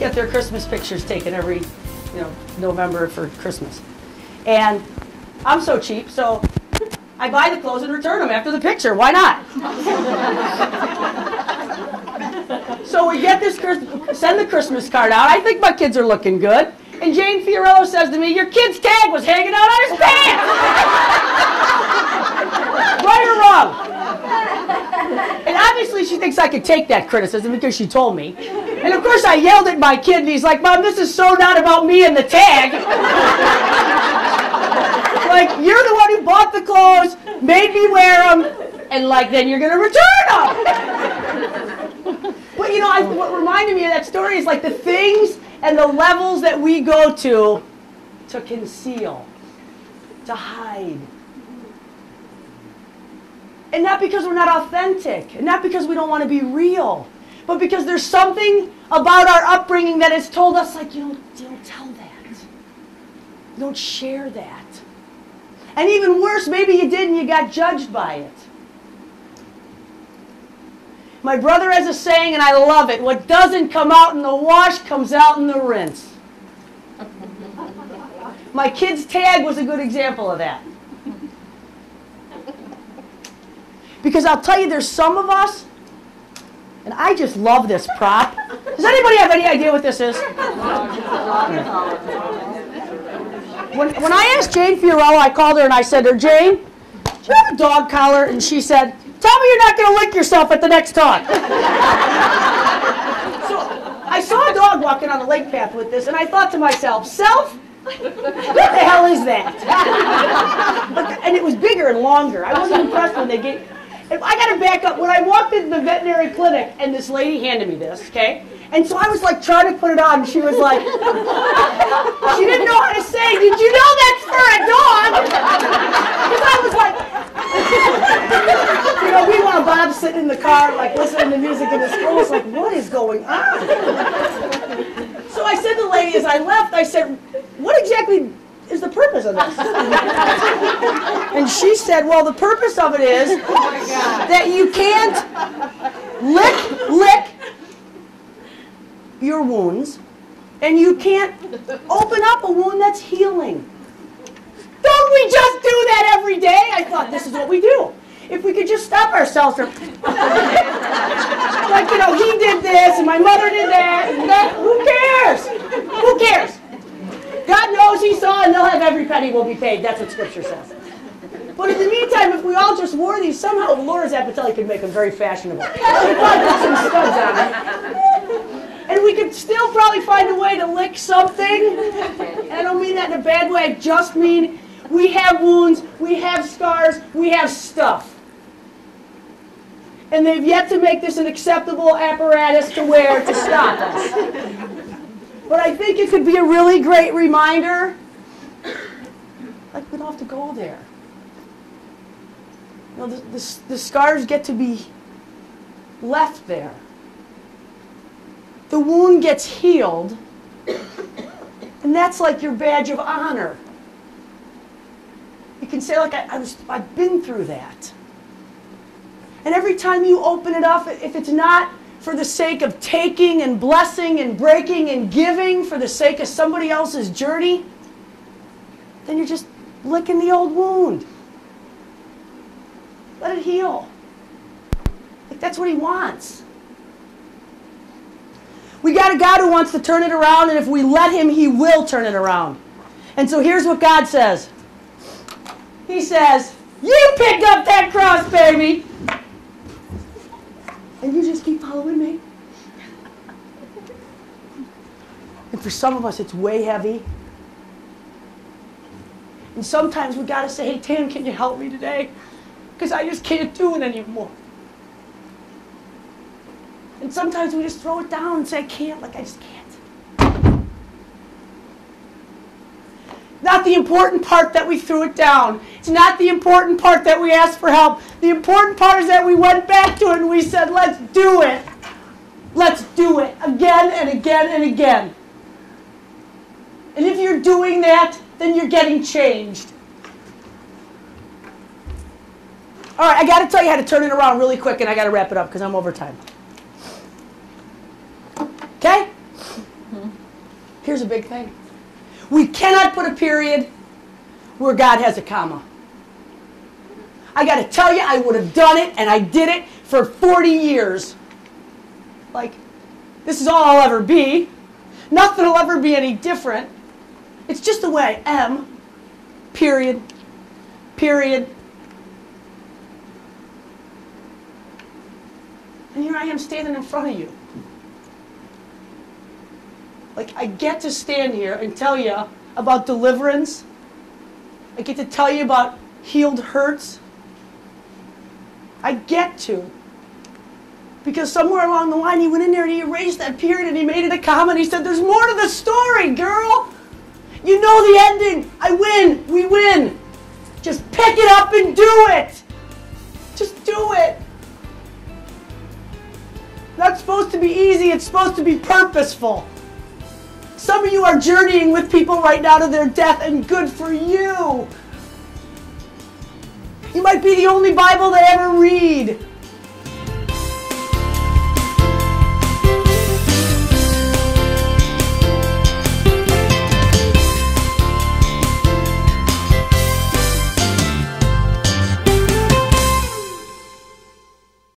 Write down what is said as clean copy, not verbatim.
get their Christmas pictures taken every, November for Christmas. And I'm so cheap, so I buy the clothes and return them after the picture. Why not? So we get this, send the Christmas card out. I think my kids are looking good. And Jane Fiorello says to me, your kid's tag was hanging out on his pants. Right or wrong? And obviously she thinks I could take that criticism because she told me. And of course I yelled at my kid and he's like, Mom, this is so not about me and the tag. Like, you're the one who bought the clothes, made me wear them, and like, then you're going to return them. But what reminded me of that story is like the things and the levels that we go to conceal, to hide. And not because we're not authentic, and not because we don't want to be real, but because there's something about our upbringing that has told us, like, you don't tell that. You don't share that. And even worse, maybe you did and you got judged by it. My brother has a saying, and I love it. What doesn't come out in the wash comes out in the rinse. My kid's tag was a good example of that. Because I'll tell you, there's some of us, and I just love this prop. Does anybody have any idea what this is? When I asked Jane Fiorello, I called her and I said to her, Jane, do you have a dog collar? And she said, tell me you're not going to lick yourself at the next talk. So I saw a dog walking on the lake path with this, and I thought to myself, self? What the hell is that? And it was bigger and longer. I wasn't impressed when they gave... I got to back up. When I walked into the veterinary clinic, and this lady handed me this, okay? And so I was like trying to put it on, and she was like, she didn't know how to say, did you know that's for a dog? Because I was like, meanwhile Bob's sitting in the car, like listening to music in his phone. I was like, what is going on? So I said to the lady as I left, I said, what exactly is the purpose of this? And she said, well, the purpose of it is that you can't lick your wounds, and you can't open up a wound that's healing. Don't we just do that every day? I thought, this is what we do. If we could just stop ourselves from, like, he did this, and my mother did that, and that, who cares? Who cares? God knows he saw, and they'll have every penny will be paid. That's what Scripture says. But in the meantime, if we all just wore these, somehow Laura Zappatelli could make them very fashionable. She probably put some studs on it. And we could still probably find a way to lick something. And I don't mean that in a bad way. I just mean we have wounds, we have scars, we have stuff. And they've yet to make this an acceptable apparatus to wear to stop us. But I think it could be a really great reminder, like, we don't have to go there. The scars get to be left there. The wound gets healed, and that's like your badge of honor. You can say, like, I've been through that. And every time you open it up, if it's not for the sake of taking and blessing and breaking and giving for the sake of somebody else's journey, then you're just licking the old wound. Let it heal. Like, that's what he wants. We got a God who wants to turn it around, and if we let him, he will turn it around. And so here's what God says. He says, you picked up that cross, baby. And you just keep following me. And for some of us, it's way heavy. And sometimes we got to say, hey, Tam, can you help me today? Because I just can't do it anymore. And sometimes we just throw it down and say, I can't, like, I just can't. Not the important part that we threw it down. It's not the important part that we asked for help. The important part is that we went back to it and we said, let's do it. Let's do it again and again and again. And if you're doing that, then you're getting changed. All right, I got to tell you how to turn it around really quick, and I got to wrap it up because I'm over time. Okay? Here's a big thing. We cannot put a period where God has a comma. I got to tell you, I would have done it, and I did it for 40 years. Like, this is all I'll ever be. Nothing will ever be any different. It's just the way I am. Period. Period. And here I am standing in front of you. Like, I get to stand here and tell you about deliverance. I get to tell you about healed hurts. I get to. Because somewhere along the line, he went in there and he erased that period and he made it a comma and he said, there's more to the story, girl. You know the ending. I win. We win. Just pick it up and do it. Just do it. Not supposed to be easy. It's supposed to be purposeful. Some of you are journeying with people right now to their death, and good for you. You might be the only Bible they ever read.